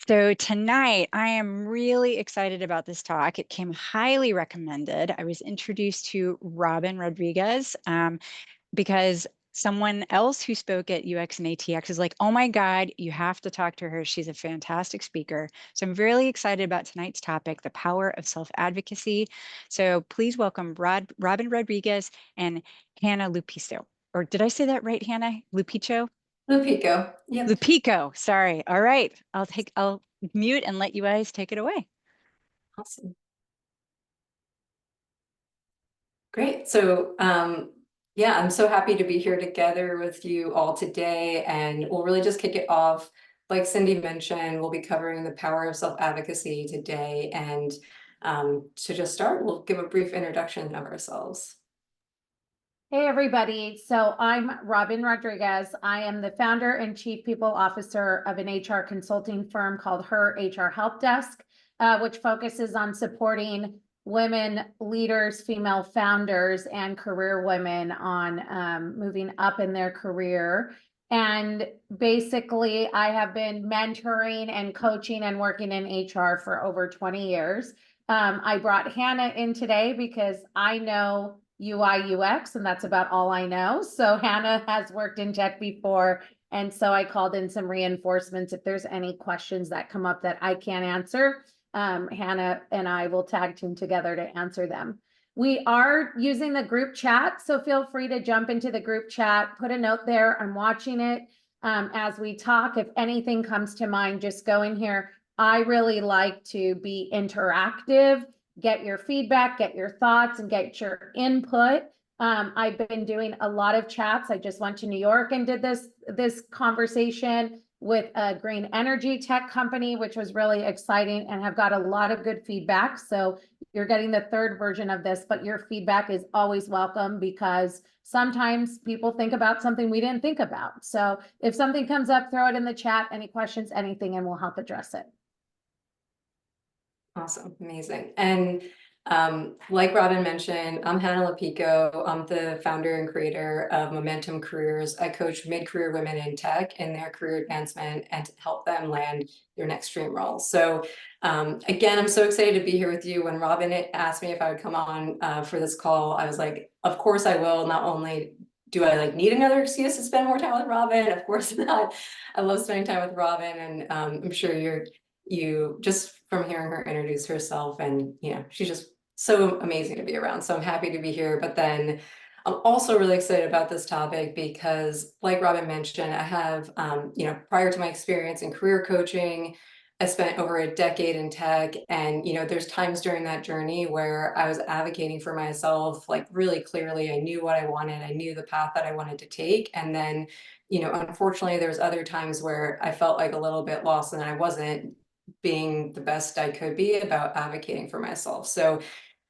So tonight, I am really excited about this talk. It came highly recommended. I was introduced to Robyn Rodriguez because someone else who spoke at UX and ATX is like, oh my God, you have to talk to her. She's a fantastic speaker. So I'm really excited about tonight's topic, the power of self-advocacy. So please welcome Robyn Rodriguez and Hanna Lupico. Or did I say that right, Hanna? Lupico? Lupico. Yep. Lupico, sorry. All right. I'll mute and let you guys take it away. Awesome. Great. So, yeah, I'm so happy to be here together with you all today, and we'll really just kick it off. Like Cindy mentioned, we'll be covering the power of self-advocacy today. And to just start, we'll give a brief introduction of ourselves. Hey, everybody. So I'm Robyn Rodriguez. I am the founder and chief people officer of an HR consulting firm called Her HR Help Desk, which focuses on supporting women leaders, female founders, and career women on moving up in their career. And basically, I have been mentoring and coaching and working in HR for over 20 years. I brought Hanna in today because I know UI UX, and that's about all I know. So Hanna has worked in tech before, and so I called in some reinforcements. If there's any questions that come up that I can't answer, Hanna and I will tag team together to answer them. We are using the group chat, so feel free to jump into the group chat, put a note there. I'm watching it as we talk. If anything comes to mind, just go in here. I really like to be interactive, get your feedback, get your thoughts, and get your input. I've been doing a lot of chats. I just went to New York and did this conversation with a green energy tech company, which was really exciting, and have got a lot of good feedback. So you're getting the third version of this, but your feedback is always welcome because sometimes people think about something we didn't think about. So if something comes up, throw it in the chat, any questions, anything, and we'll help address it. Awesome. Amazing. And like Robyn mentioned, I'm Hanna Lupico. I'm the founder and creator of Momentum Careers. I coach mid-career women in tech in their career advancement and to help them land their next dream role. So again, I'm so excited to be here with you. When Robyn asked me if I would come on for this call, I was like, of course I will. Not only do I need another excuse to spend more time with Robyn, of course not. I love spending time with Robyn, and I'm sure you just from hearing her introduce herself, and she's just so amazing to be around. So I'm happy to be here. But then I'm also really excited about this topic because, like Robyn mentioned, I have prior to my experience in career coaching, I spent over a decade in tech, and there's times during that journey where I was advocating for myself really clearly. I knew what I wanted, I knew the path that I wanted to take, and then unfortunately there's other times where I felt like a little bit lost and I wasn't being the best I could be about advocating for myself. So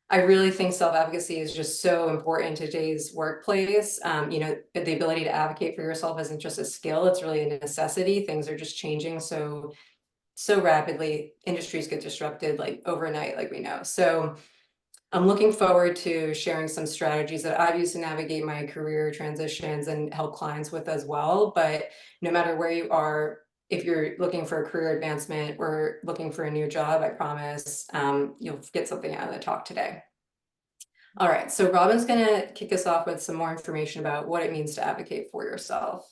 I really think self-advocacy is just so important in today's workplace. The ability to advocate for yourself isn't just a skill, it's really a necessity. Things are just changing so rapidly. Industries get disrupted overnight, like we know. So I'm looking forward to sharing some strategies that I've used to navigate my career transitions and help clients with as well. But no matter where you are, if you're looking for a career advancement or looking for a new job, I promise you'll get something out of the talk today. All right, so Robyn's gonna kick us off with some more information about what it means to advocate for yourself.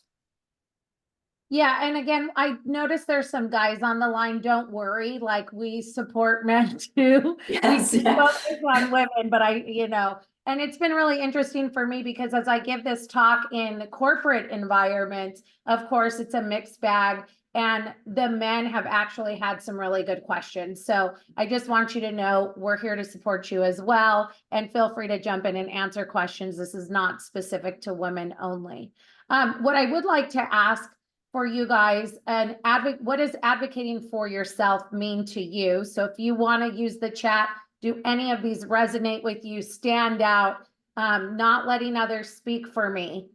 Yeah, and again, I noticed there's some guys on the line. Don't worry, we support men too. Yes, We yeah. focus on women, but and it's been really interesting for me because as I give this talk in corporate environments, of course, it's a mixed bag. And the men have actually had some really good questions. So I just want you to know we're here to support you as well. And feel free to jump in and answer questions. This is not specific to women only. What I would like to ask for you guys, what does advocating for yourself mean to you? So if you want to use the chat, do any of these resonate with you, stand out, not letting others speak for me,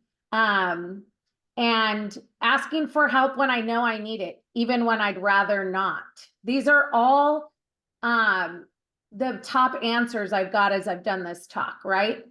and asking for help when I know I need it, even when I'd rather not. These are all the top answers I've got as I've done this talk, right?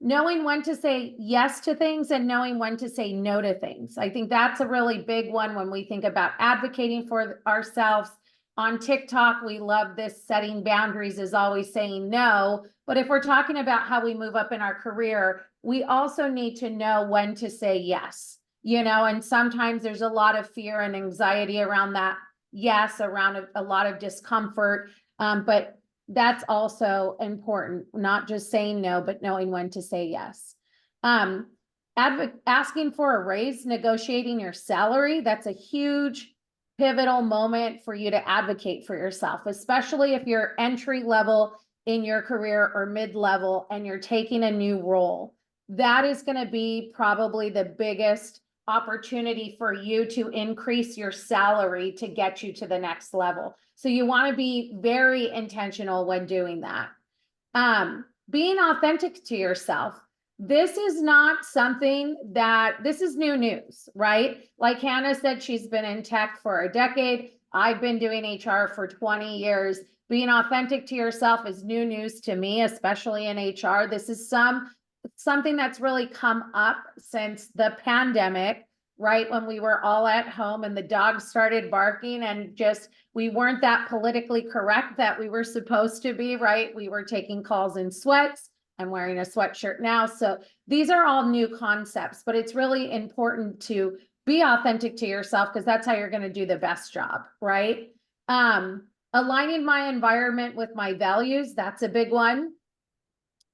knowing when to say yes to things and knowing when to say no to things. I think that's a really big one when we think about advocating for ourselves. On TikTok, we love this setting boundaries is always saying no. But if we're talking about how we move up in our career, we also need to know when to say yes, and sometimes there's a lot of fear and anxiety around that yes, around a lot of discomfort. But that's also important, not just saying no, but knowing when to say yes. Asking for a raise, negotiating your salary, that's a huge pivotal moment for you to advocate for yourself, especially if you're entry level in your career or mid-level and you're taking a new role. That is going to be probably the biggest opportunity for you to increase your salary to get you to the next level. So you want to be very intentional when doing that. Being authentic to yourself. This is not something this is new news, right? Like Hanna said, she's been in tech for a decade. I've been doing HR for 20 years. Being authentic to yourself is new news to me, especially in HR. This is something that's really come up since the pandemic, right? When we were all at home and the dogs started barking and we weren't that politically correct that we were supposed to be, right? We were taking calls in sweats. I'm wearing a sweatshirt now. So these are all new concepts, but it's really important to be authentic to yourself because that's how you're going to do the best job, right? Aligning my environment with my values, that's a big one.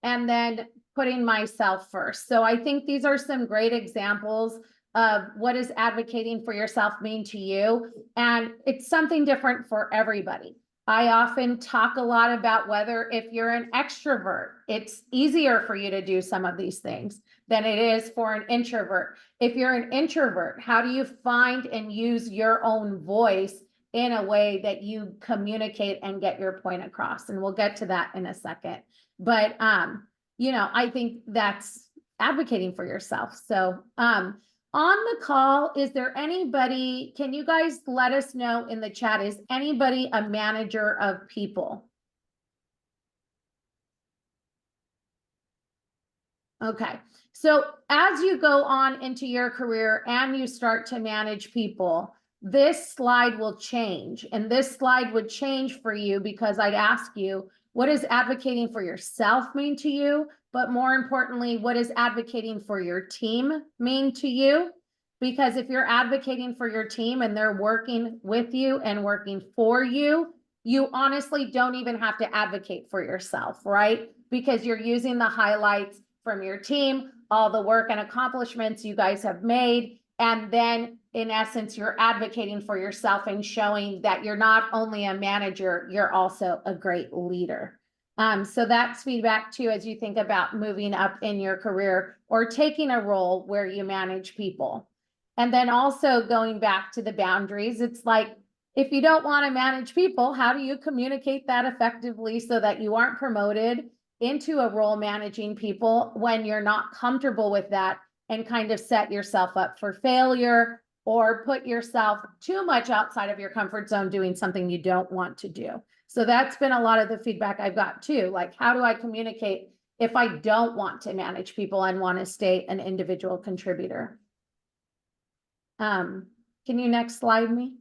And then putting myself first. So I think these are some great examples of what does advocating for yourself mean to you. And it's something different for everybody. I often talk a lot about whether if you're an extrovert, it's easier for you to do some of these things than it is for an introvert. If you're an introvert, how do you find and use your own voice in a way that you communicate and get your point across? And we'll get to that in a second. But, I think that's advocating for yourself. So, on the call, is there anybody, can you guys let us know in the chat, is anybody a manager of people? Okay. So as you go on into your career and you start to manage people, this slide will change. And this slide would change for you because I'd ask you, what does advocating for yourself mean to you? But more importantly, what does advocating for your team mean to you? Because if you're advocating for your team and they're working with you and working for you, you honestly don't even have to advocate for yourself, right? Because you're using the highlights from your team, all the work and accomplishments you guys have made. And then in essence, you're advocating for yourself and showing that you're not only a manager, you're also a great leader. So that's feedback too, as you think about moving up in your career or taking a role where you manage people. And then also going back to the boundaries, it's like, if you don't want to manage people, how do you communicate that effectively so that you aren't promoted into a role managing people when you're not comfortable with that and kind of set yourself up for failure or put yourself too much outside of your comfort zone doing something you don't want to do? So that's been a lot of the feedback I've got too. Like, how do I communicate if I don't want to manage people and want to stay an individual contributor? Can you next slide me?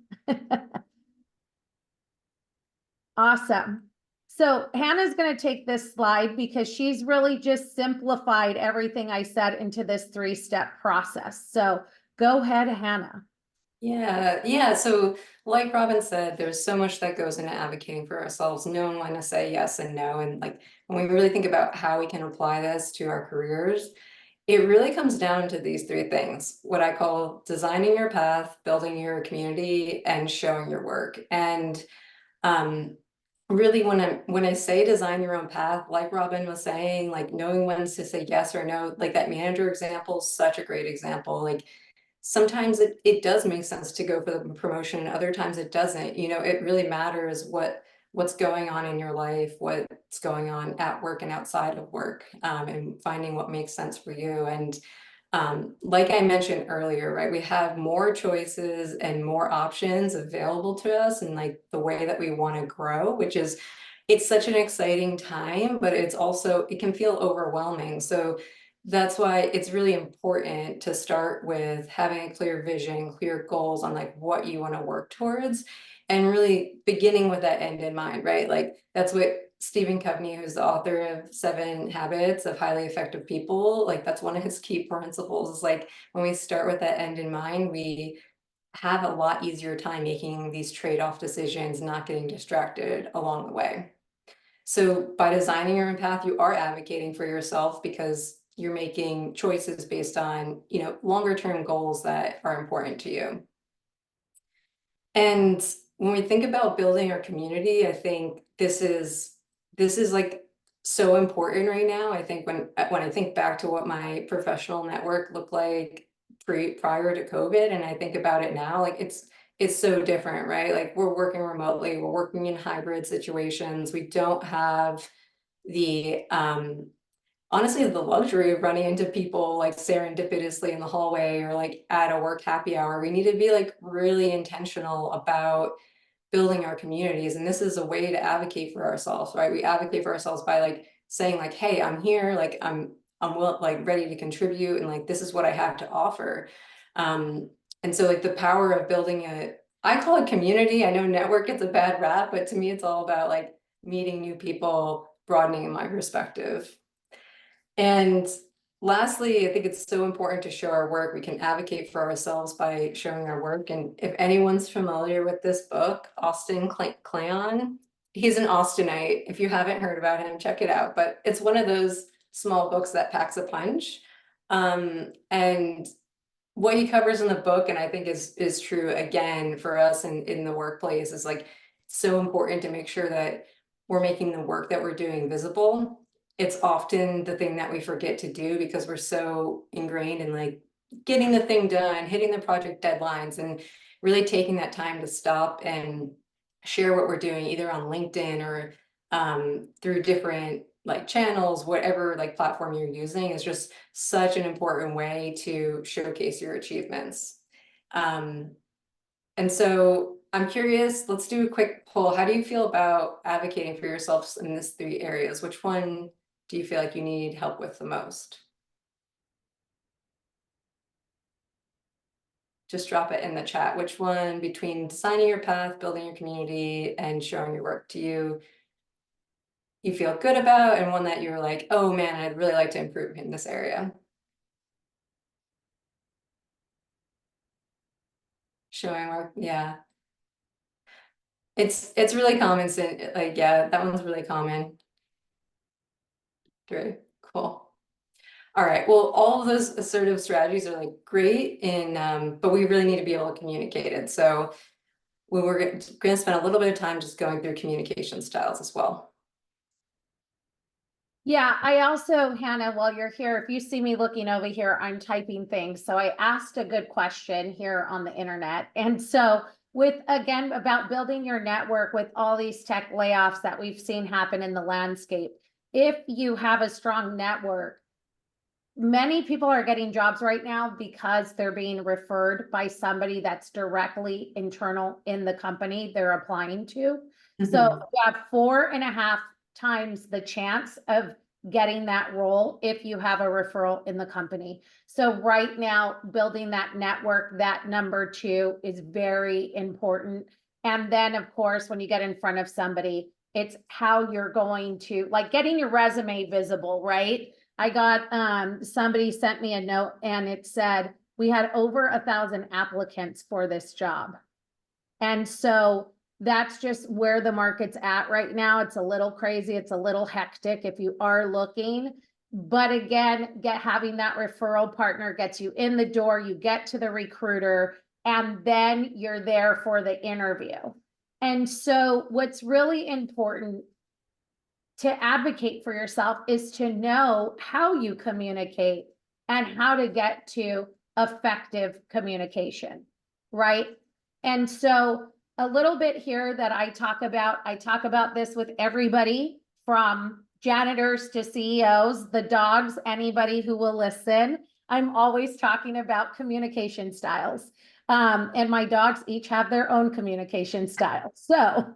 Awesome. So Hanna's going to take this slide because she's really just simplified everything I said into this 3-step process. So go ahead, Hanna. Yeah. So like Robyn said, there's so much that goes into advocating for ourselves, knowing when to say yes and no. And like when we really think about how we can apply this to our careers, it really comes down to these 3 things, what I call designing your path, building your community, and showing your work. And really when I say design your own path, like Robyn was saying, like knowing when to say yes or no, like that manager example is such a great example. Like sometimes it does make sense to go for the promotion, other times it doesn't. It really matters what's going on in your life, what's going on at work and outside of work, and finding what makes sense for you. And like I mentioned earlier, right, we have more choices and more options available to us and like the way that we want to grow, which is, it's such an exciting time, but it's also, it can feel overwhelming. So that's why it's really important to start with having a clear vision, clear goals on like what you want to work towards, and really beginning with that end in mind, right? Like that's what Stephen Covey, who's the author of 7 Habits of Highly Effective People, like that's one of his key principles is like when we start with that end in mind, we have a lot easier time making these trade-off decisions, not getting distracted along the way. So by designing your own path, you are advocating for yourself because you're making choices based on, you know, longer term goals that are important to you. And when we think about building our community, I think this is like so important right now. I think when I think back to what my professional network looked like prior to COVID, and I think about it now, like it's so different, right? Like we're working remotely, we're working in hybrid situations. We don't have the honestly the luxury of running into people like serendipitously in the hallway or like at a work happy hour. We need to be like really intentional about building our communities, and this is a way to advocate for ourselves, right? We advocate for ourselves by like saying like, hey, I'm here, like like ready to contribute, and like this is what I have to offer. And so like the power of building I call it community. I know network gets a bad rap, but to me it's all about like meeting new people, broadening my perspective. And lastly, I think it's so important to show our work. We can advocate for ourselves by showing our work. And if anyone's familiar with this book, Austin Kleon, he's an Austinite. If you haven't heard about him, check it out. But it's one of those small books that packs a punch. And what he covers in the book, and I think is true again for us in the workplace, is like so important to make sure that we're making the work that we're doing visible. It's often the thing that we forget to do because we're so ingrained in like getting the thing done, hitting the project deadlines, and really taking that time to stop and share what we're doing either on LinkedIn or through different like channels, whatever like platform you're using, is just such an important way to showcase your achievements. And so I'm curious, let's do a quick poll. How do you feel about advocating for yourselves in these 3 areas? Which one do you feel like you need help with the most? Just drop it in the chat. Which one between designing your path, building your community, and showing your work to you feel good about, and one that you're like, oh man, I'd really like to improve in this area? Showing work, yeah. It's really common, like, yeah, that one's really common. Very cool. All right, well, all of those assertive strategies are like great but we really need to be able to communicate it. So we're going to spend a little bit of time just going through communication styles as well. Yeah, I also, Hannah, while you're here, if you see me looking over here, I'm typing things. So I asked a good question here on the internet. And so again, about building your network with all these tech layoffs that we've seen happen in the landscape, if you have a strong network, many people are getting jobs right now because they're being referred by somebody that's directly internal in the company they're applying to. So you have 4.5 times the chance of getting that role if you have a referral in the company. So right now, building that network, that number 2 is very important. And then of course, when you get in front of somebody, it's how you're going to, like, getting your resume visible, right? I got, somebody sent me a note and it said, we had over 1,000 applicants for this job. And so that's just where the market's at right now. It's a little crazy. It's a little hectic if you are looking. But again, having that referral partner gets you in the door, you get to the recruiter, and then you're there for the interview. And so what's really important to advocate for yourself is to know how you communicate and how to get to effective communication, right? And so a little bit here that I talk about this with everybody from janitors to CEOs, the dogs, anybody who will listen. I'm always talking about communication styles. And my dogs each have their own communication style. So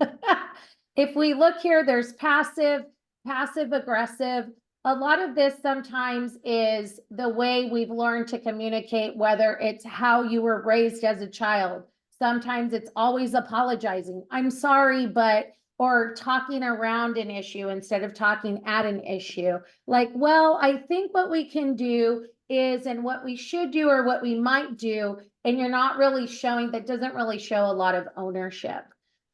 if we look here, there's passive aggressive, a lot of this sometimes is the way we've learned to communicate, whether it's how you were raised as a child. Sometimes it's always apologizing. I'm sorry, but, or talking around an issue instead of talking at an issue. Like, well, I think what we can do is, and what we should do, or what we might do, and you're not really showing, that doesn't really show a lot of ownership.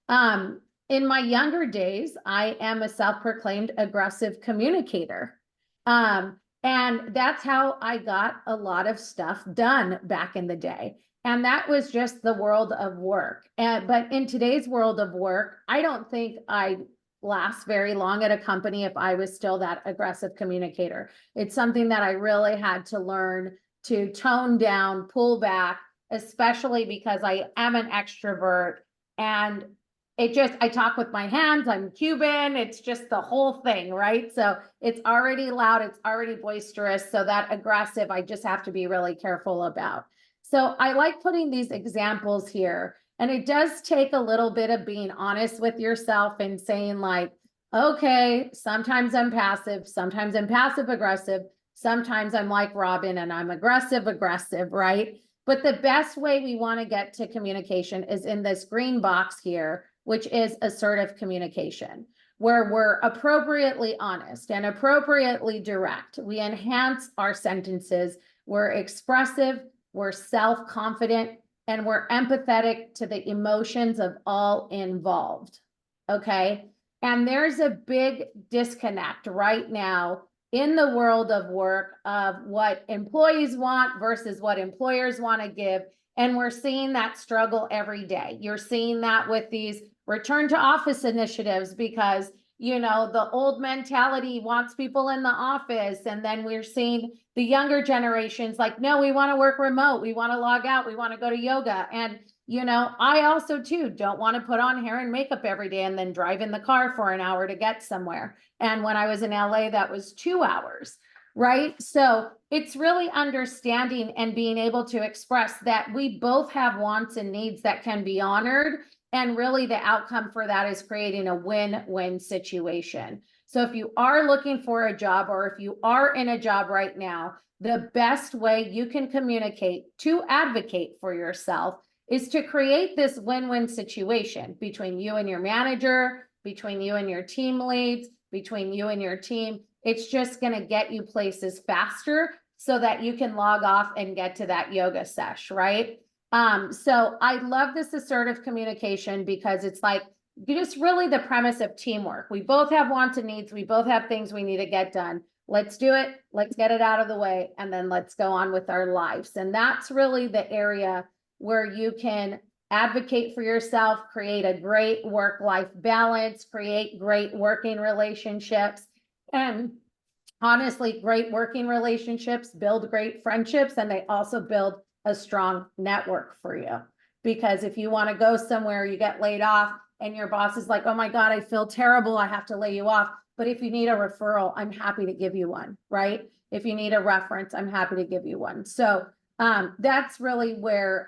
In my younger days, I am a self-proclaimed aggressive communicator. And that's how I got a lot of stuff done back in the day. And that was just the world of work. But in today's world of work, I don't think I'd last very long at a company if I was still that aggressive communicator. It's something that I really had to learn to tone down, pull back, especially because I am an extrovert, and it just, I talk with my hands, I'm Cuban, it's just the whole thing, right? So it's already loud, it's already boisterous. So that aggressive, I just have to be really careful about. So I like putting these examples here, and it does take a little bit of being honest with yourself and saying like, okay, sometimes I'm passive, sometimes I'm passive aggressive, sometimes I'm like Robyn and I'm aggressive, right? But the best way we want to get to communication is in this green box here, which is assertive communication, where we're appropriately honest and appropriately direct. We enhance our sentences, we're expressive, we're self-confident, and we're empathetic to the emotions of all involved, okay? And there's a big disconnect right now in the world of work of what employees want versus what employers want to give. And we're seeing that struggle every day. You're seeing that with these return to office initiatives because, you know, the old mentality wants people in the office. And then we're seeing the younger generations like, no, we want to work remote. We want to log out. We want to go to yoga. And, you know, I also too don't want to put on hair and makeup every day and then drive in the car for an hour to get somewhere. And when I was in LA, that was 2 hours. Right? So it's really understanding and being able to express that we both have wants and needs that can be honored. And really the outcome for that is creating a win-win situation. So if you are looking for a job, or if you are in a job right now, the best way you can communicate to advocate for yourself is to create this win-win situation between you and your manager, between you and your team leads, between you and your team. It's just going to get you places faster so that you can log off and get to that yoga sesh, right? So I love this assertive communication because it's like just really the premise of teamwork. We both have wants and needs. We both have things we need to get done. Let's do it. Let's get it out of the way. And then let's go on with our lives. And that's really the area where you can advocate for yourself, create a great work-life balance, create great working relationships. And honestly, great working relationships build great friendships, and they also build a strong network for you. Because if you want to go somewhere, you get laid off and your boss is like, oh my God, I feel terrible, I have to lay you off. But if you need a referral, I'm happy to give you one, right? If you need a reference, I'm happy to give you one. So that's really where,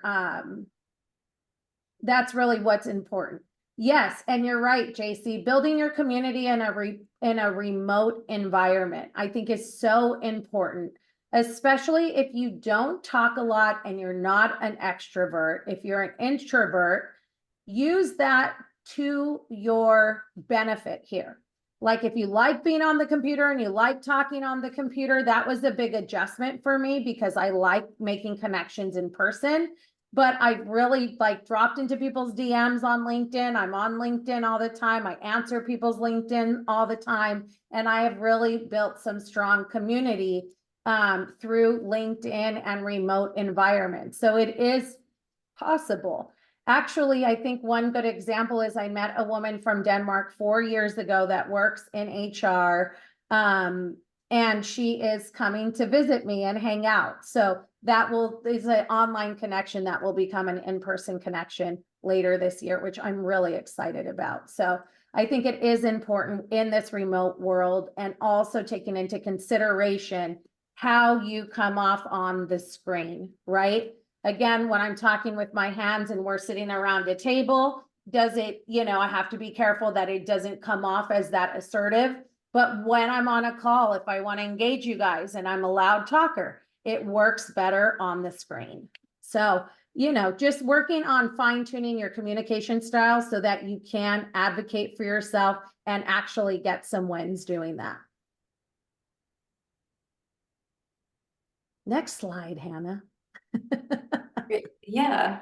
that's really what's important. Yes, and you're right, JC, building your community in a remote environment, I think is so important, especially if you don't talk a lot and you're not an extrovert. If you're an introvert, use that to your benefit here. Like if you like being on the computer and you like talking on the computer, that was a big adjustment for me because I like making connections in person. But I've really like dropped into people's DMs on LinkedIn. I'm on LinkedIn all the time. I answer people's LinkedIn all the time. And I have really built some strong community through LinkedIn and remote environments. So it is possible. Actually, I think one good example is I met a woman from Denmark 4 years ago that works in HR. And she is coming to visit me and hang out. So that is an online connection that will become an in-person connection later this year, which I'm really excited about. So I think it is important in this remote world, and also taking into consideration how you come off on the screen, right? Again, when I'm talking with my hands and we're sitting around a table, does it, I have to be careful that it doesn't come off as that assertive. But when I'm on a call, if I want to engage you guys and I'm a loud talker, it works better on the screen. So, you know, just working on fine tuning your communication style so that you can advocate for yourself and actually get some wins doing that. Next slide, Hannah. Great. Yeah.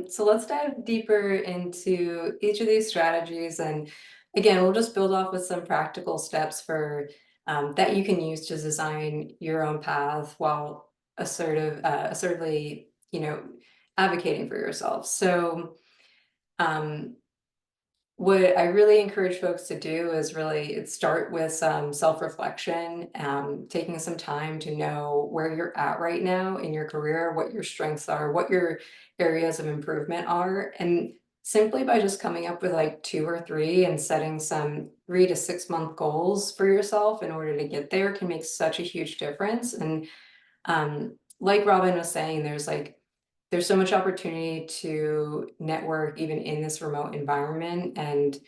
So let's dive deeper into each of these strategies. And again, we'll just build off with some practical steps for that you can use to design your own path while assertively, advocating for yourself. So what I really encourage folks to do is really start with some self-reflection, taking some time to know where you're at right now in your career, what your strengths are, what your areas of improvement are. And simply by just coming up with like 2 or 3 and setting some 3 to 6 month goals for yourself in order to get there can make such a huge difference. And like Robyn was saying, there's so much opportunity to network even in this remote environment. And,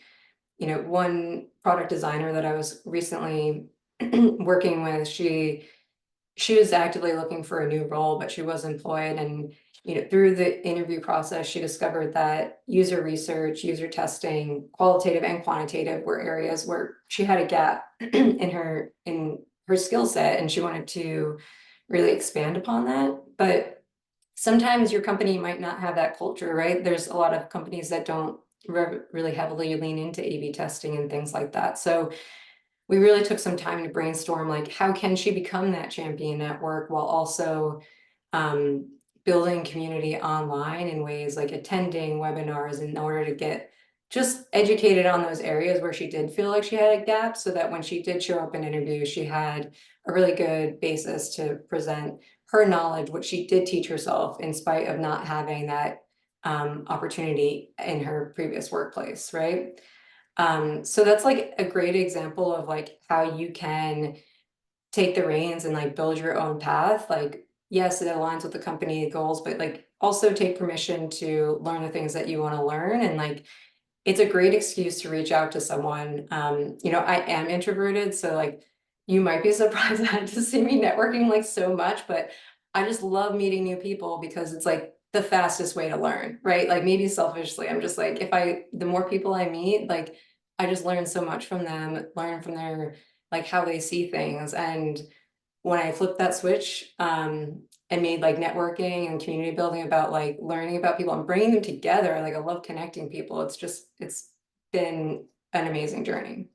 one product designer that I was recently working with, she was actively looking for a new role, but she was employed. And, through the interview process, she discovered that user research, user testing, qualitative and quantitative were areas where she had a gap in her skill set, and she wanted to really expand upon that. But sometimes your company might not have that culture, right? There's a lot of companies that don't really heavily lean into A/B testing and things like that. So we really took some time to brainstorm, like, how can she become that champion at work while also building community online in ways like attending webinars in order to get just educated on those areas where she did feel like she had a gap, so that when she did show up in interviews, she had a really good basis to present her knowledge, what she did teach herself in spite of not having that opportunity in her previous workplace, right? So that's like a great example of like how you can take the reins and like build your own path. Like, yes, it aligns with the company goals, but like also take permission to learn the things that you want to learn. And like, it's a great excuse to reach out to someone. I am introverted, so like you might be surprised to see me networking like so much, but I just love meeting new people because it's like the fastest way to learn, right? Like maybe selfishly, I'm just like, the more people I meet, like I just learn so much from them, learn from their, like how they see things. And when I flipped that switch, and made like networking and community building about like learning about people and bringing them together, like I love connecting people. It's been an amazing journey.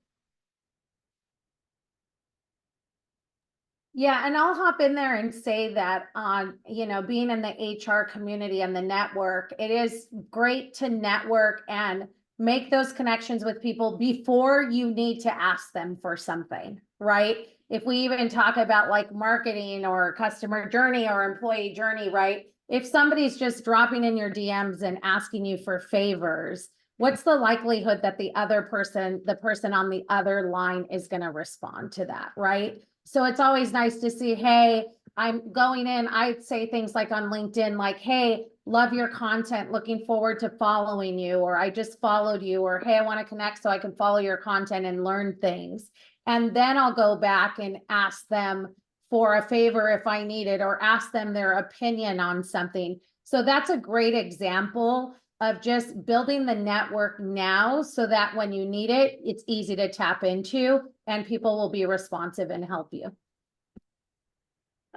Yeah, and I'll hop in there and say that on, being in the HR community and the network, it is great to network and make those connections with people before you need to ask them for something, right? If we even talk about like marketing or customer journey or employee journey, right? If somebody's just dropping in your DMs and asking you for favors, what's the likelihood that the person on the other line is going to respond to that, right? So it's always nice to see, hey, I'm going in, I'd say things like on LinkedIn, like, hey, love your content, looking forward to following you, or I just followed you, or hey, I want to connect so I can follow your content and learn things. And then I'll go back and ask them for a favor if I need it, or ask them their opinion on something. So that's a great example of just building the network now so that when you need it, it's easy to tap into and people will be responsive and help you.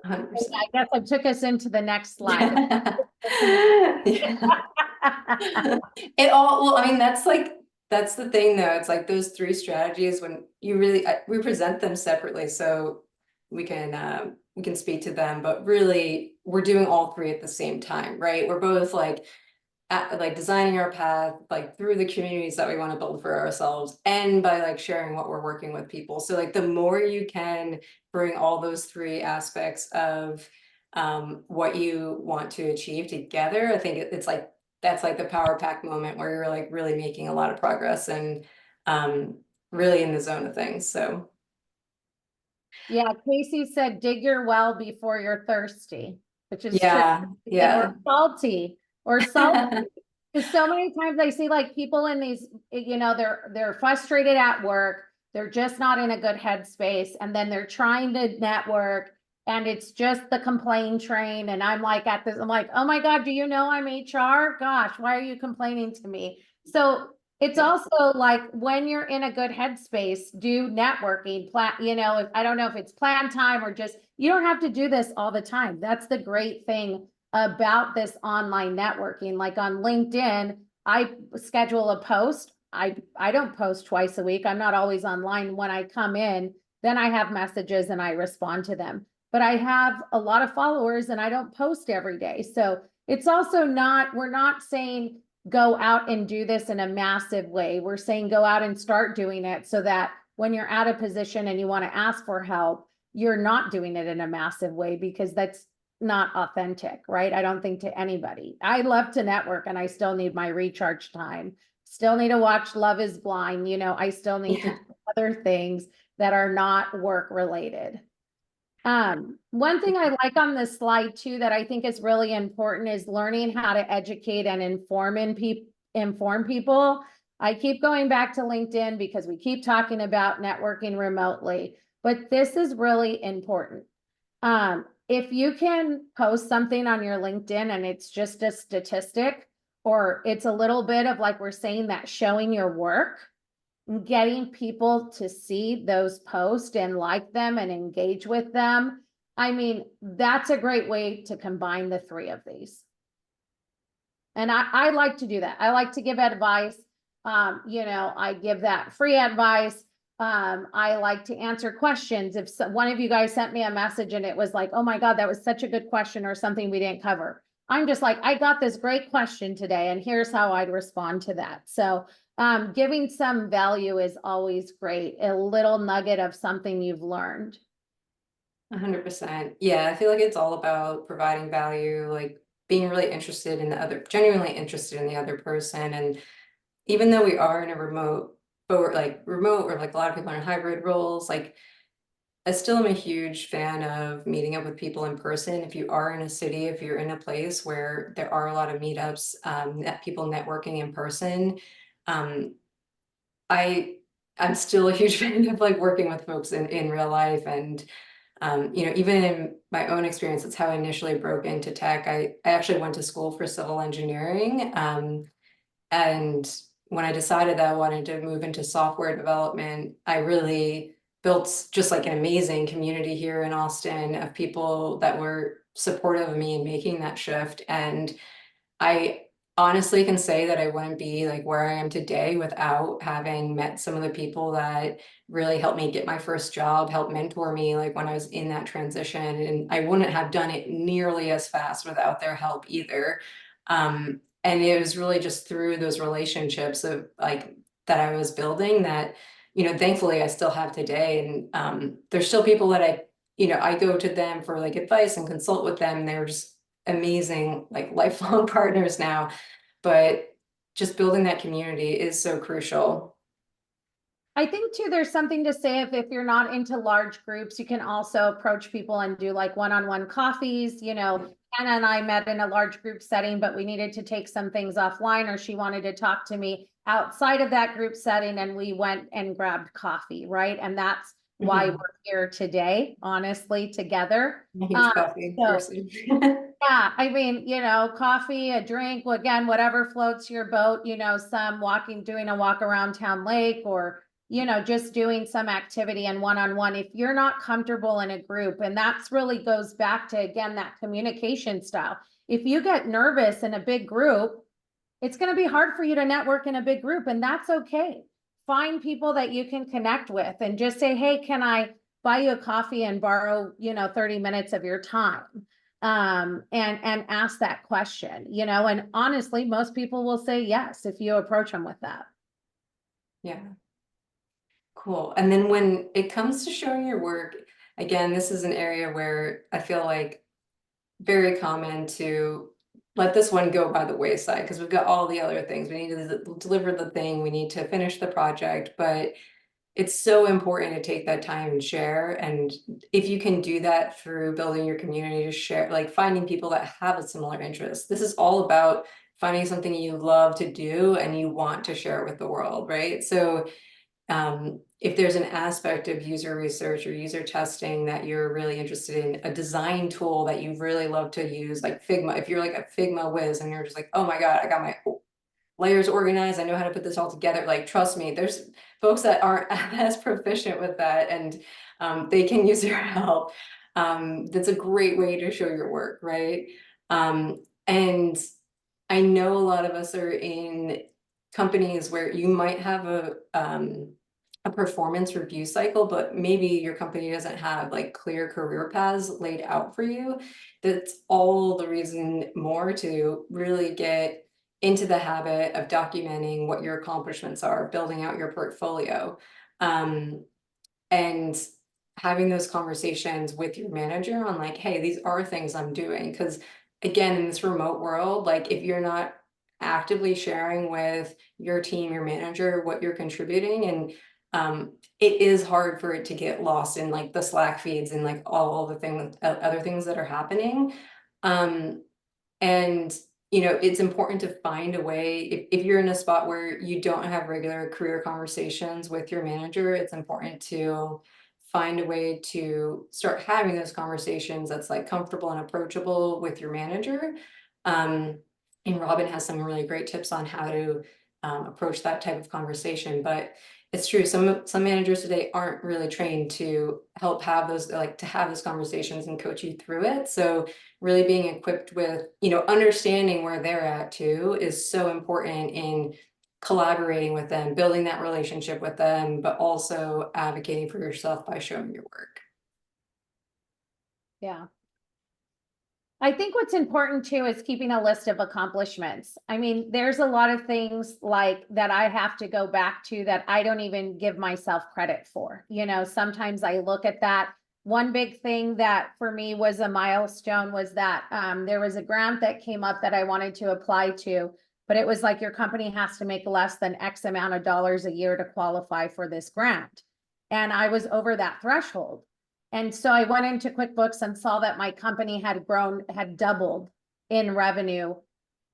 100%. I guess I took us into the next slide. It all, well, I mean, that's the thing though. It's like those 3 strategies, when you really, we present them separately so we can speak to them, but really we're doing all 3 at the same time, right? We're both like designing our path like through the communities that we want to build for ourselves, and by like sharing what we're working with people. So like the more you can bring all those 3 aspects of what you want to achieve together, I think it's like that's like the power pack moment where you're like really making a lot of progress and really in the zone of things. So Yeah, Casey said, dig your well before you're thirsty, which is true. yeah. Or salty or salty. Because so many times I see like people in these, they're frustrated at work. they're just not in a good headspace, and then they're trying to network and it's just the complaint train. And I'm like at this, I'm like, oh my God, do you know I'm HR? Gosh, why are you complaining to me? So it's also like when you're in a good headspace, do networking, I don't know if it's plan time or just, you don't have to do this all the time. That's the great thing about this online networking. Like on LinkedIn, I schedule a post. I don't post twice a week. I'm not always online. When I come in, then I have messages and I respond to them. But I have a lot of followers and I don't post every day. So it's also not, we're not saying go out and do this in a massive way. We're saying go out and start doing it so that when you're at a position and you want to ask for help, you're not doing it in a massive way, because that's not authentic, right? I don't think to anybody. I love to network and I still need my recharge time. Still need to watch Love is Blind. I still need to do other things that are not work related. One thing I like on this slide too, that I think is really important, is learning how to educate and inform people. I keep going back to LinkedIn because we keep talking about networking remotely, but this is really important. If you can post something on your LinkedIn and it's just a statistic, or it's a little bit of, like we're saying, that showing your work, getting people to see those posts and like them and engage with them. I mean, that's a great way to combine the three of these. And I like to do that. I like to give advice. I give that free advice. I like to answer questions. If one of you guys sent me a message and it was like, oh my God, that was such a good question, or something we didn't cover, I'm just like, I got this great question today and here's how I'd respond to that. So giving some value is always great. A little nugget of something you've learned. 100%. Yeah, I feel like it's all about providing value, like being really interested in the other, genuinely interested in the other person. And even though we are in a remote, or like a lot of people are in hybrid roles, like I still am a huge fan of meeting up with people in person. If you are in a city, if you're in a place where there are a lot of meetups, people networking in person, I'm still a huge fan of like working with folks in real life. And even in my own experience, that's how I initially broke into tech. I actually went to school for civil engineering. And when I decided that I wanted to move into software development, I really built just like an amazing community here in Austin of people that were supportive of me in making that shift. And I honestly can say that I wouldn't be like where I am today without having met some of the people that really helped me get my first job, helped mentor me like when I was in that transition. And I wouldn't have done it nearly as fast without their help either. And it was really just through those relationships of like that I was building that, thankfully I still have today. And there's still people that I go to them for like advice and consult with them. They're just amazing, like lifelong partners now. But just building that community is so crucial. I think too, there's something to say if you're not into large groups, you can also approach people and do like one-on-one coffees. Hanna and I met in a large group setting, but we needed to take some things offline, or she wanted to talk to me outside of that group setting, and we went and grabbed coffee, right? And that's why we're here today, honestly, together. I'm a huge coffee person. Yeah, I mean, coffee, a drink, again, whatever floats your boat, some doing a walk around town lake, or just doing some activity and one-on-one. If you're not comfortable in a group, and that's really goes back to, again, that communication style. If you get nervous in a big group, it's going to be hard for you to network in a big group, and that's okay. Find people that you can connect with and just say, hey, can I buy you a coffee and borrow, 30 minutes of your time? And ask that question, and honestly, most people will say yes if you approach them with that. Yeah. Cool. And then when it comes to showing your work, again, this is an area where I feel like very common to let this one go by the wayside, because we've got all the other things. We need to deliver the thing, we need to finish the project, but it's so important to take that time and share. And if you can do that through building your community to share, like finding people that have a similar interest. This is all about finding something you love to do and you want to share it with the world, right? So if there's an aspect of user research or user testing that you're really interested in, a design tool that you really love to use, like Figma, if you're like a Figma whiz and you're just like, oh my God, I got my layers organized, I know how to put this all together. Like, trust me, there's folks that aren't as proficient with that, and they can use your help. That's a great way to show your work, right? And I know a lot of us are in companies where you might have a performance review cycle, but maybe your company doesn't have like clear career paths laid out for you. That's all the reason more to really get into the habit of documenting what your accomplishments are, building out your portfolio, and having those conversations with your manager on like, hey, these are things I'm doing. Because again, in this remote world, like if you're not actively sharing with your team, your manager, what you're contributing, and it is hard for it to get lost in like the Slack feeds and like all the things, other things that are happening. And it's important to find a way, if you're in a spot where you don't have regular career conversations with your manager, it's important to find a way to start having those conversations that's like comfortable and approachable with your manager. And Robyn has some really great tips on how to approach that type of conversation. But it's true, some managers today aren't really trained to help have those, like to have those conversations and coach you through it. So really being equipped with, understanding where they're at too is so important in collaborating with them, building that relationship with them, but also advocating for yourself by showing your work. Yeah. I think what's important too is keeping a list of accomplishments. I mean, there's a lot of things like that I have to go back to that I don't even give myself credit for. Sometimes I look at that. One big thing that for me was a milestone was that there was a grant that came up that I wanted to apply to, but it was like your company has to make less than X amount of dollars a year to qualify for this grant. And I was over that threshold. And so I went into QuickBooks and saw that my company had doubled in revenue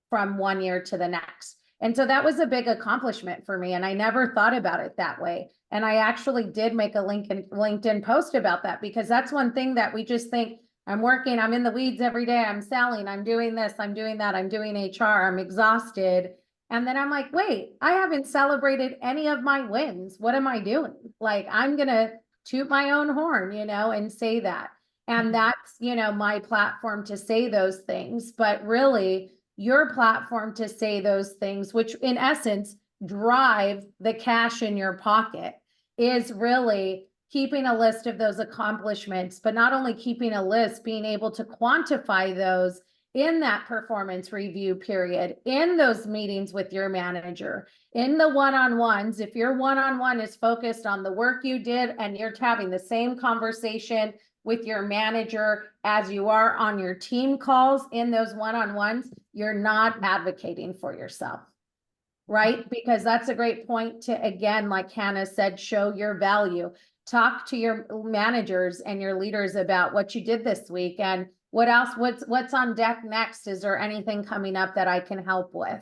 from one year to the next. And so that was a big accomplishment for me. And I never thought about it that way. And I actually did make a LinkedIn post about that, because that's one thing that we just think, I'm working, I'm in the weeds every day, I'm selling, I'm doing this, I'm doing that, I'm doing HR, I'm exhausted. And then I'm like, wait, I haven't celebrated any of my wins. What am I doing? Like, I'm going to toot my own horn, and say that. And that's, my platform to say those things, but really your platform to say those things, which in essence drive the cash in your pocket, is really keeping a list of those accomplishments, but not only keeping a list, being able to quantify those in that performance review period, in those meetings with your manager, in the one-on-ones. If your one-on-one is focused on the work you did and you're having the same conversation with your manager as you are on your team calls in those one-on-ones, you're not advocating for yourself, right? Because that's a great point to, again, like Hanna said, show your value. Talk to your managers and your leaders about what you did this week and what else, what's on deck next. Is there anything coming up that I can help with?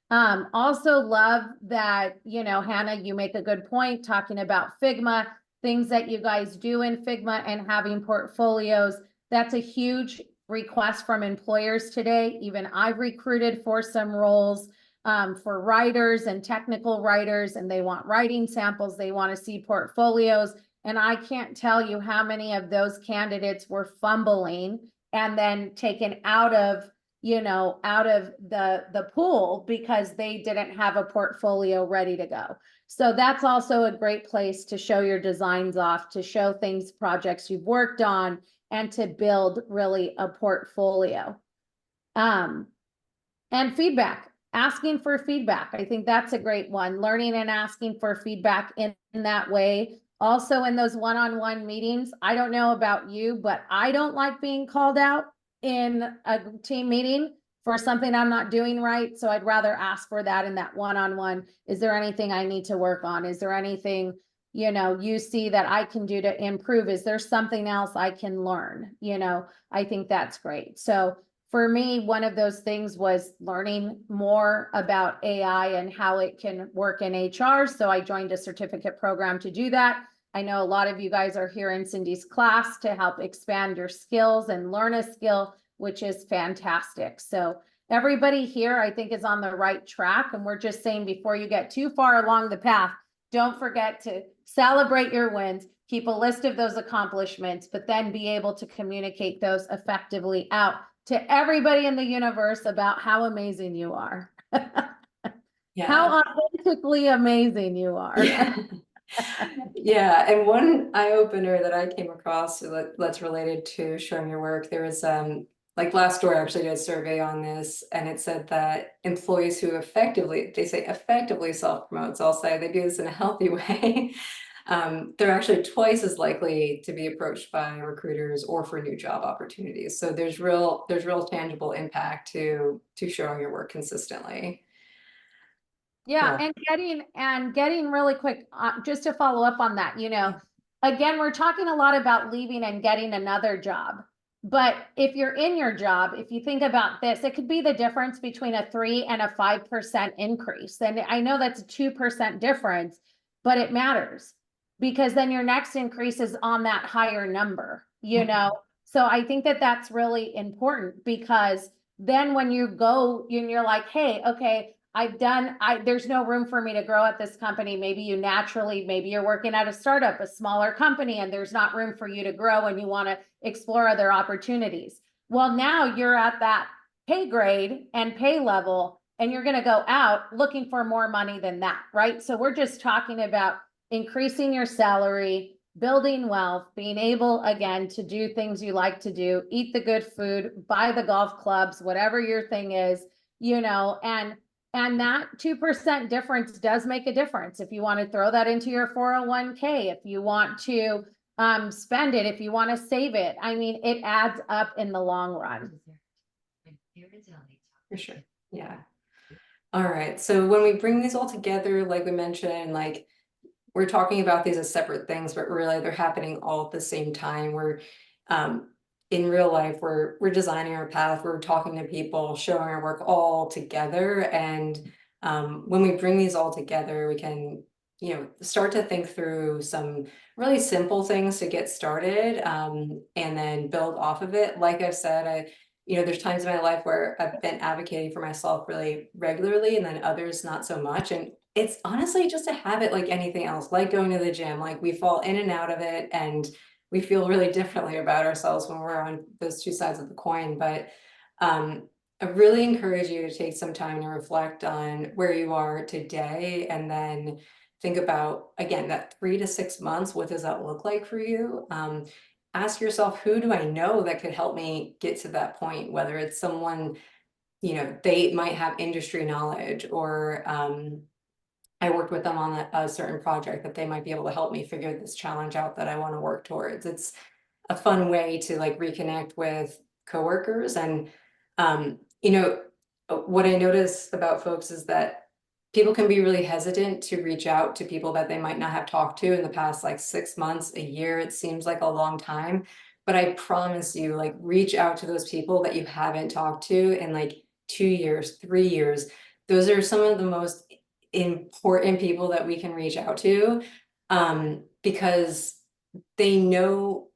Also love that, Hanna, you make a good point talking about Figma, things that you guys do in Figma and having portfolios. That's a huge request from employers today. Even I've recruited for some roles for writers and technical writers, and they want writing samples. They want to see portfolios. And I can't tell you how many of those candidates were fumbling and then taken out of the pool because they didn't have a portfolio ready to go. So that's also a great place to show your designs off, to show things, projects you've worked on, and to build really a portfolio. And feedback, asking for feedback. I think that's a great one. Learning and asking for feedback in that way. Also in those one-on-one meetings, I don't know about you, but I don't like being called out in a team meeting for something I'm not doing right. So I'd rather ask for that in that one-on-one. Is there anything I need to work on? Is there anything, you see that I can do to improve? Is there something else I can learn? I think that's great. So For me, one of those things was learning more about AI and how it can work in HR. So I joined a certificate program to do that. I know a lot of you guys are here in Cindy's class to help expand your skills and learn a skill, which is fantastic. So everybody here, I think, is on the right track. And we're just saying, before you get too far along the path, don't forget to celebrate your wins, keep a list of those accomplishments, but then be able to communicate those effectively out to everybody in the universe about how amazing you are. Yeah. How authentically amazing you are. Yeah, and one eye opener that I came across that's related to showing your work, there was like Glassdoor actually did a survey on this, and it said that employees who effectively, they say effectively self-promote, so I'll say they do this in a healthy way, they're actually twice as likely to be approached by recruiters or for new job opportunities. So there's real tangible impact to showing your work consistently. Yeah, Cool. and getting really quick, just to follow up on that, again, we're talking a lot about leaving and getting another job. But if you're in your job, if you think about this, it could be the difference between a 3 and a 5% increase. And I know that's a 2% difference, but it matters because then your next increase is on that higher number, So I think that that's really important because then when you go and you're like, hey, okay, there's no room for me to grow at this company. Maybe you're working at a startup, a smaller company, and there's not room for you to grow and you want to explore other opportunities. Well, now you're at that pay grade and pay level, and you're going to go out looking for more money than that, right? So we're just talking about increasing your salary, building wealth, being able, again, to do things you like to do, eat the good food, buy the golf clubs, whatever your thing is, and that 2% difference does make a difference. If you want to throw that into your 401k, if you want to spend it, if you want to save it, I mean, it adds up in the long run. For sure. Yeah. All right. So when we bring these all together, like we mentioned, like we're talking about these as separate things, but really they're happening all at the same time. We're in real life, we're designing our path, we're talking to people, showing our work all together. And when we bring these all together, we can, start to think through some really simple things to get started, and then build off of it. Like I've said, there's times in my life where I've been advocating for myself really regularly, and then others not so much. And it's honestly just a habit like anything else, like going to the gym. Like we fall in and out of it, and we feel really differently about ourselves when we're on those two sides of the coin. But I really encourage you to take some time to reflect on where you are today, and then think about, again, that 3 to 6 months, what does that look like for you? Ask yourself, who do I know that could help me get to that point? Whether it's someone, they might have industry knowledge, or I worked with them on a certain project that they might be able to help me figure this challenge out that I want to work towards. It's a fun way to like reconnect with coworkers. And, what I notice about folks is that people can be really hesitant to reach out to people that they might not have talked to in the past, like 6 months, a year. It seems like a long time, but I promise you, like, reach out to those people that you haven't talked to in like 2 years, 3 years. Those are some of the most important people that we can reach out to, because they know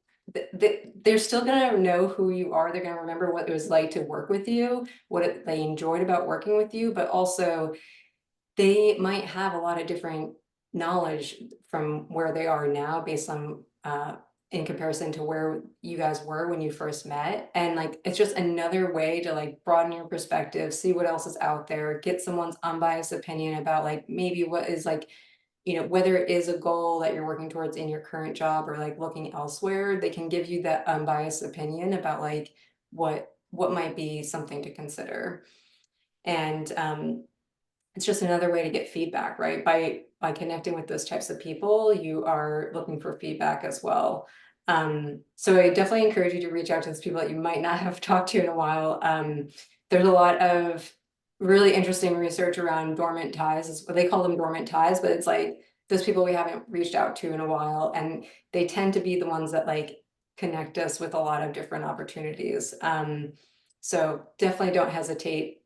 they're still going to know who you are. They're going to remember what it was like to work with you, what they enjoyed about working with you, but also they might have a lot of different knowledge from where they are now based on in comparison to where you guys were when you first met. And like, it's just another way to like broaden your perspective, see what else is out there, get someone's unbiased opinion about like maybe what is like, whether it is a goal that you're working towards in your current job or like looking elsewhere. They can give you that unbiased opinion about like what might be something to consider. And it's just another way to get feedback, right? By connecting with those types of people, you are looking for feedback as well. So I definitely encourage you to reach out to those people that you might not have talked to in a while. There's a lot of really interesting research around dormant ties. They call them dormant ties, but it's like those people we haven't reached out to in a while, and they tend to be the ones that like connect us with a lot of different opportunities. So definitely don't hesitate.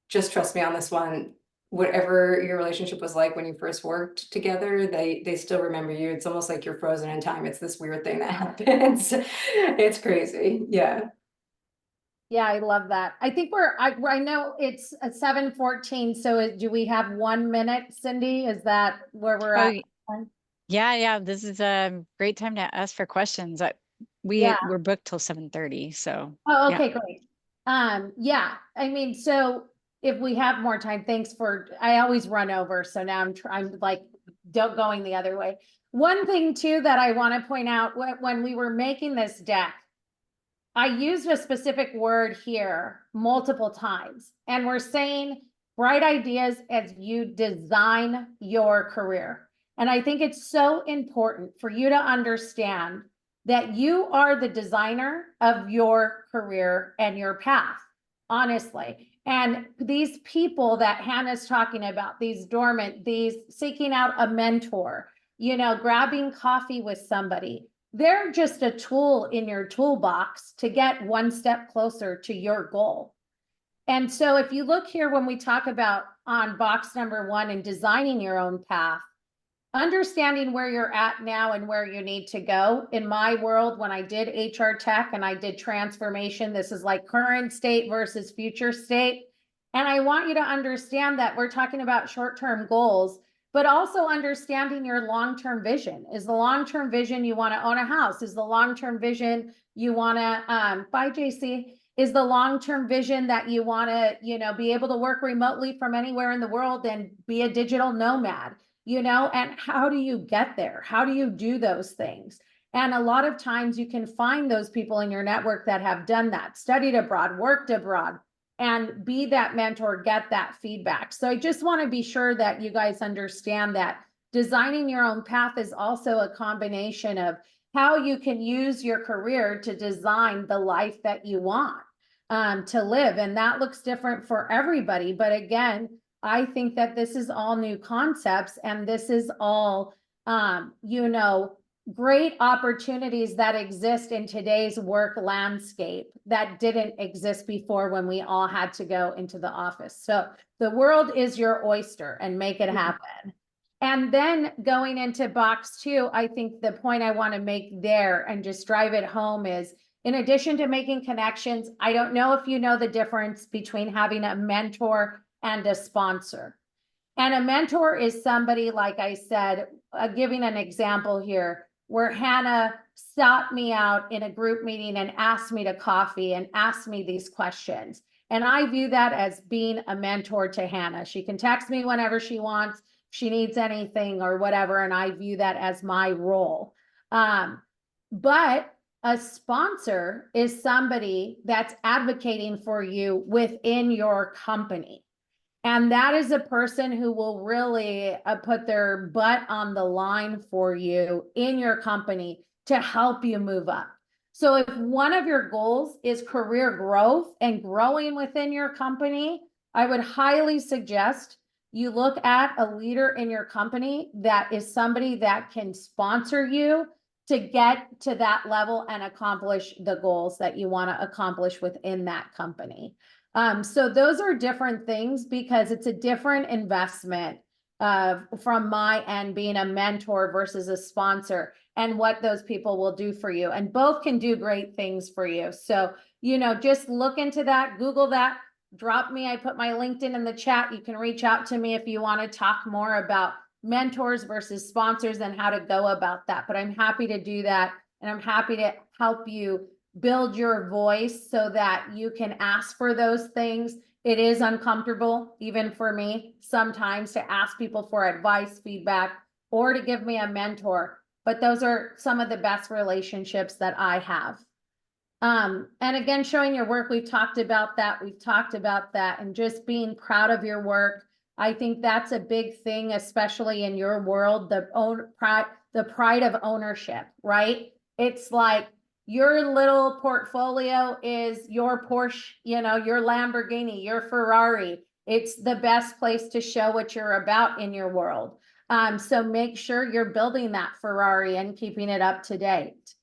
Just trust me on this one. Whatever your relationship was like when you first worked together, they still remember you. It's almost like you're frozen in time. It's this weird thing that happens. It's crazy. Yeah. Yeah, I love that. I think I know it's 7:14, so do we have 1 minute, Cindy? Is that where we're Oh, at? yeah. This is a great time to ask for questions. Yeah. We're booked till 7:30, so Oh, yeah. okay, great. Yeah, I mean, so if we have more time, thanks for, I always run over, so now I'm like, don't going the other way. One thing too that I want to point out, when we were making this deck, I used a specific word here multiple times, and we're saying bright ideas as you design your career. And I think it's so important for you to understand that you are the designer of your career and your path, honestly. And these people that Hannah's talking about, these dormant, these seeking out a mentor, grabbing coffee with somebody, they're just a tool in your toolbox to get one step closer to your goal. And so if you look here, when we talk about on box number 1 and designing your own path, understanding where you're at now and where you need to go. In my world, when I did HR tech and I did transformation, this is like current state versus future state. And I want you to understand that we're talking about short-term goals, but also understanding your long-term vision. Is the long-term vision you want to own a house? Is the long-term vision you want to, bye JC, is the long-term vision that you want to, be able to work remotely from anywhere in the world and be a digital nomad? And how do you get there? How do you do those things? And a lot of times you can find those people in your network that have done that, studied abroad, worked abroad, and be that mentor, get that feedback. So I just want to be sure that you guys understand that designing your own path is also a combination of how you can use your career to design the life that you want to live. And that looks different for everybody. But again, I think that this is all new concepts, and this is all, great opportunities that exist in today's work landscape that didn't exist before when we all had to go into the office. So the world is your oyster, and make it happen. And then going into box 2, I think the point I want to make there and just drive it home is, in addition to making connections, I don't know if you know the difference between having a mentor and a sponsor. And a mentor is somebody, like I said, giving an example here, where Hanna sought me out in a group meeting and asked me to coffee and asked me these questions. And I view that as being a mentor to Hanna. She can text me whenever she wants, if she needs anything or whatever, and I view that as my role. But a sponsor is somebody that's advocating for you within your company. And that is a person who will really put their butt on the line for you in your company to help you move up. So if one of your goals is career growth and growing within your company, I would highly suggest you look at a leader in your company that is somebody that can sponsor you to get to that level and accomplish the goals that you want to accomplish within that company. So those are different things because it's a different investment from my end, being a mentor versus a sponsor, and what those people will do for you. And both can do great things for you. So, just look into that, Google that, drop me. I put my LinkedIn in the chat. You can reach out to me if you want to talk more about mentors versus sponsors and how to go about that. But I'm happy to do that. And I'm happy to help you build your voice so that you can ask for those things. It is uncomfortable, even for me, sometimes to ask people for advice, feedback, or to give me a mentor. But those are some of the best relationships that I have. And again, showing your work, we've talked about that. And just being proud of your work. I think that's a big thing, especially in your world, the pride of ownership, right? It's like your little portfolio is your Porsche, your Lamborghini, your Ferrari. It's the best place to show what you're about in your world. So make sure you're building that Ferrari and keeping it up to date.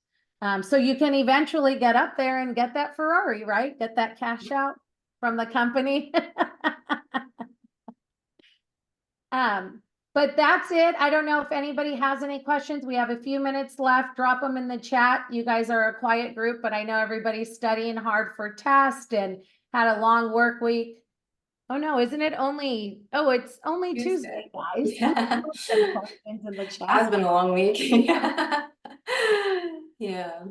So you can eventually get up there and get that Ferrari, right? Get that cash out from the company. But that's it. I don't know if anybody has any questions. We have a few minutes left. Drop them in the chat. You guys are a quiet group, but I know everybody's studying hard for test and had a long work week. Oh no, isn't it only, oh, it's only Tuesday, guys. Yeah. Some questions in the chat. Has been a long week. Yeah.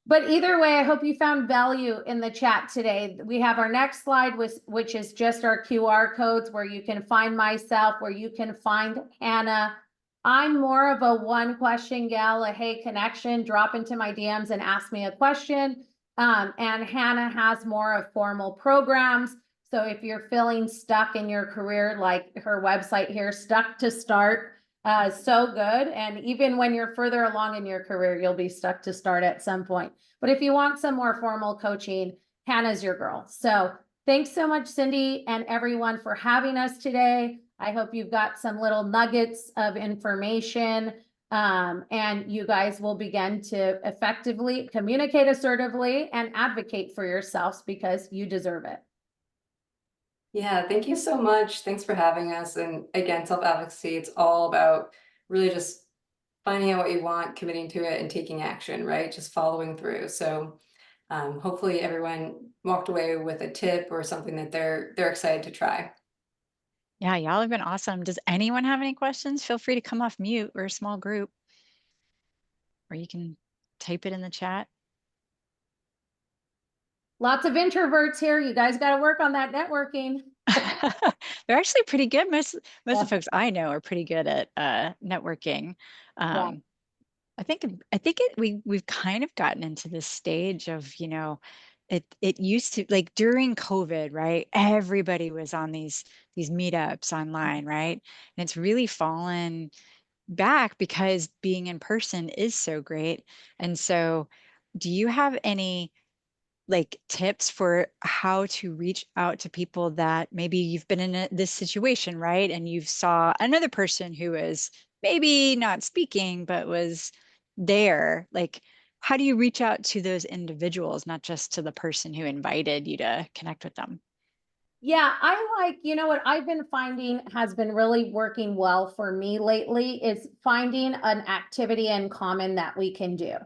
But either way, I hope you found value in the chat today. We have our next slide, which is just our QR codes where you can find myself, where you can find Hanna. I'm more of a one question gal, a hey connection, drop into my DMs and ask me a question. And Hanna has more of formal programs. So if you're feeling stuck in your career, like her website here, Stuck to Start, so good. And even when you're further along in your career, you'll be stuck to start at some point. But if you want some more formal coaching, Hanna's your girl. So thanks so much, Cindy, and everyone for having us today. I hope you've got some little nuggets of information, and you guys will begin to effectively communicate assertively and advocate for yourselves because you deserve it. Yeah, thank you so much. Thanks for having us. And again, self-advocacy, it's all about really just finding out what you want, committing to it, and taking action, right? Just following through. So hopefully everyone walked away with a tip or something that they're excited to try. Yeah, y'all have been awesome. Does anyone have any questions? Feel free to come off mute. We're a small group, or you can type it in the chat. Lots of introverts here. You guys got to work on that networking. They're actually pretty good. Most Yeah. of the folks I know are pretty good at networking. Yeah. I think we've kind of gotten into this stage of, you know, it used to, like during COVID, right? Everybody was on these meetups online, right? And it's really fallen back because being in person is so great. And so do you have any like tips for how to reach out to people that maybe you've been in this situation, right? And you've saw another person who is maybe not speaking, but was there. Like, how do you reach out to those individuals, not just to the person who invited you to connect with them? Yeah, you know what I've been finding has been really working well for me lately is finding an activity in common that we can do.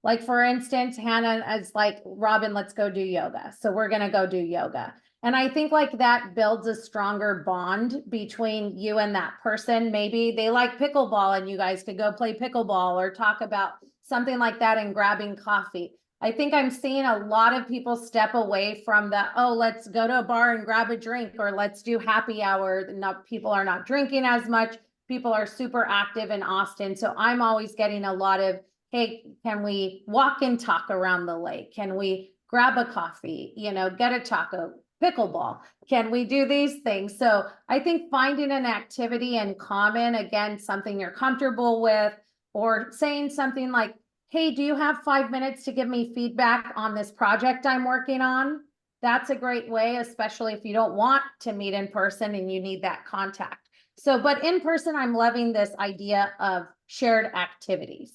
Like for instance, Hanna is like, Robyn, let's go do yoga. So we're going to go do yoga. And I think like that builds a stronger bond between you and that person. Maybe they like pickleball and you guys could go play pickleball or talk about something like that and grabbing coffee. I think I'm seeing a lot of people step away from the, oh, let's go to a bar and grab a drink or let's do happy hour. Not, people are not drinking as much. People are super active in Austin. So I'm always getting a lot of, hey, can we walk and talk around the lake? Can we grab a coffee, you know, get a taco, pickleball? Can we do these things? So I think finding an activity in common, again, something you're comfortable with, or saying something like, hey, do you have 5 minutes to give me feedback on this project I'm working on? That's a great way, especially if you don't want to meet in person and you need that contact. So, but in person, I'm loving this idea of shared activities.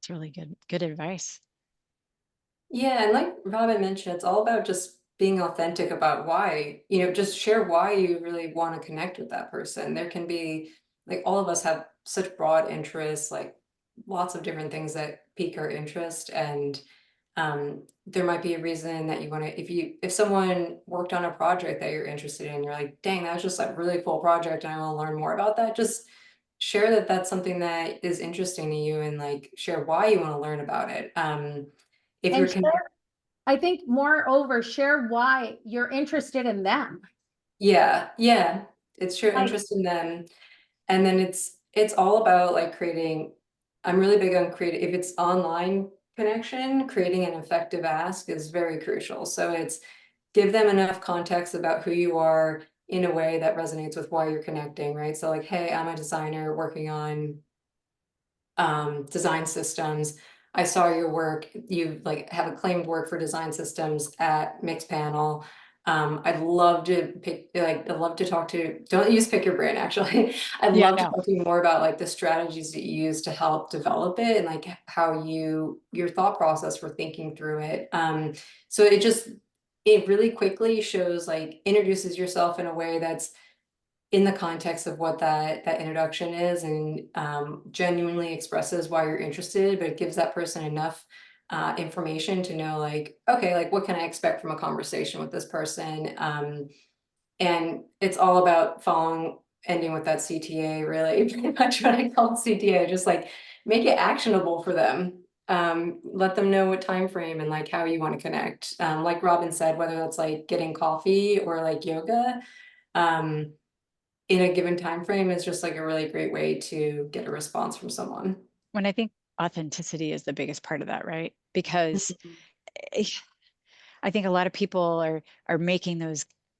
It's really good advice. Yeah, and like Robyn mentioned, it's all about just being authentic about why, you know, just share why you really want to connect with that person. There can be, like, all of us have such broad interests, like lots of different things that pique our interest. And there might be a reason that you want to, if someone worked on a project that you're interested in, you're like, dang, that was just a really cool project and I want to learn more about that. Just share that that's something that is interesting to you and like share why you want to learn about it. If And you're share, I think moreover, share why you're interested in them. Yeah, yeah, it's true, Like, interest in them. And then it's all about like creating, I'm really big on creating, if it's online connection, creating an effective ask is very crucial. So it's give them enough context about who you are in a way that resonates with why you're connecting, right? So like, hey, I'm a designer working on design systems. I saw your work. You like have acclaimed work for design systems at Mixpanel. I'd love to I'd love to talk to, don't use pick your brain actually. I'd Yeah, love to no. talk to you more about like the strategies that you use to help develop it and like how your thought process for thinking through it. So it really quickly shows like introduces yourself in a way that's in the context of what that introduction is and genuinely expresses why you're interested, but it gives that person enough information to know like, okay, like what can I expect from a conversation with this person? And it's all about ending with that CTA, really, pretty much what I call CTA, just like make it actionable for them. Let them know what time frame and like how you want to connect. Like Robyn said, whether that's like getting coffee or like yoga, um, in a given time frame is just like a really great way to get a response from someone. When I think authenticity is the biggest part of that, right? Because eh, I think a lot of people are making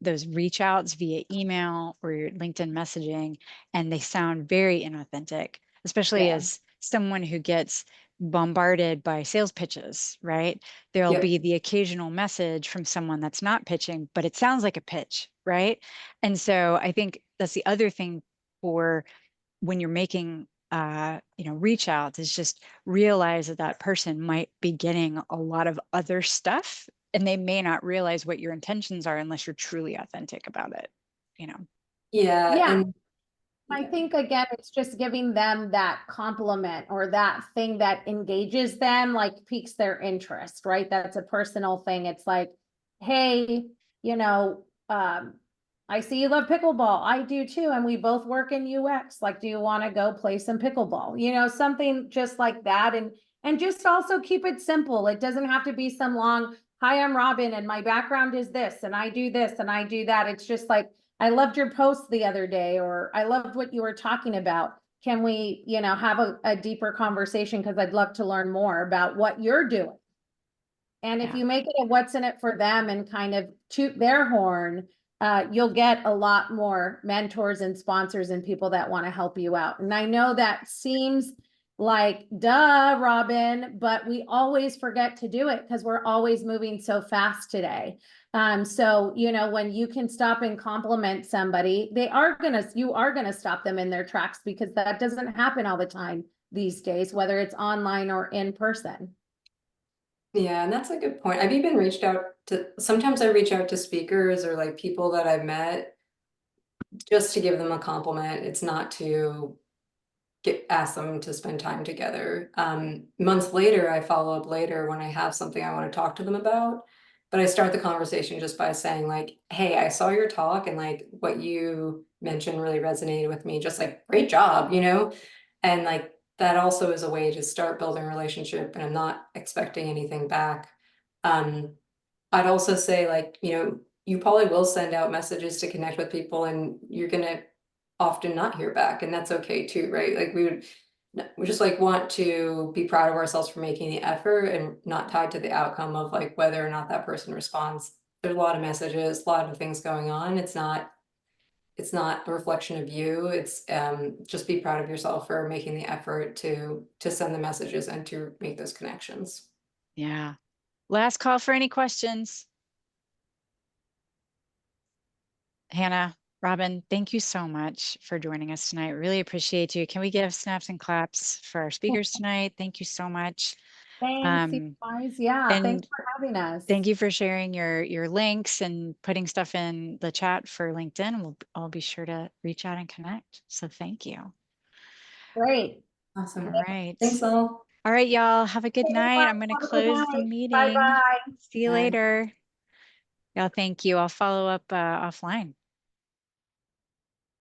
those reach outs via email or your LinkedIn messaging, and they sound very inauthentic, especially Yeah. as someone who gets bombarded by sales pitches, right? There'll Yep. be the occasional message from someone that's not pitching, but it sounds like a pitch, right? And so I think that's the other thing for when you're making reach outs is just realize that that person might be getting a lot of other stuff and they may not realize what your intentions are unless you're truly authentic about it, you know. Yeah. Yeah. And I yeah. think again, it's just giving them that compliment or that thing that engages them, like piques their interest, right? That's a personal thing. It's like, hey, you know, I see you love pickleball. I do too. And we both work in UX. Like, do you want to go play some pickleball? You know, something just like that. And just also keep it simple. It doesn't have to be some long, hi, I'm Robyn and my background is this, and I do this and I do that. It's just like, I loved your post the other day, or I loved what you were talking about. Can we, have a deeper conversation? Because I'd love to learn more about what you're doing. And if Yeah. you make it a what's in it for them and kind of toot their horn, you'll get a lot more mentors and sponsors and people that want to help you out. And I know that seems like, duh, Robyn, but we always forget to do it because we're always moving so fast today. So, when you can stop and compliment somebody, you are gonna stop them in their tracks because that doesn't happen all the time these days, whether it's online or in person. Yeah, and that's a good point. I've even reached out to, sometimes I reach out to speakers or like people that I've met just to give them a compliment. It's not to ask them to spend time together. Months later, I follow up later when I have something I want to talk to them about. But I start the conversation just by saying like, hey, I saw your talk and like what you mentioned really resonated with me. Just like, great job, you know? And like that also is a way to start building a relationship and I'm not expecting anything back. Um, I'd also say like, you probably will send out messages to connect with people and you're gonna often not hear back and that's okay too, right? Like we just like want to be proud of ourselves for making the effort and not tied to the outcome of like whether or not that person responds. There's a lot of messages, a lot of things going on. It's not a reflection of you. It's just be proud of yourself for making the effort to send the messages and to make those connections. Yeah. Last call for any questions. Hannah, Robyn, thank you so much for joining us tonight. Really appreciate you. Can we give snaps and claps for our speakers tonight? Thank you so much. Thanks, you guys. Yeah, thanks And for having us. thank you for sharing your links and putting stuff in the chat for LinkedIn. I'll be sure to reach out and connect. So thank you. Great. Awesome. All right. Thanks all. All right, y'all. Have a good night. I'm going to Have a good close the night. meeting. Bye-bye. See you Bye. later. Y'all, thank you. I'll follow up offline.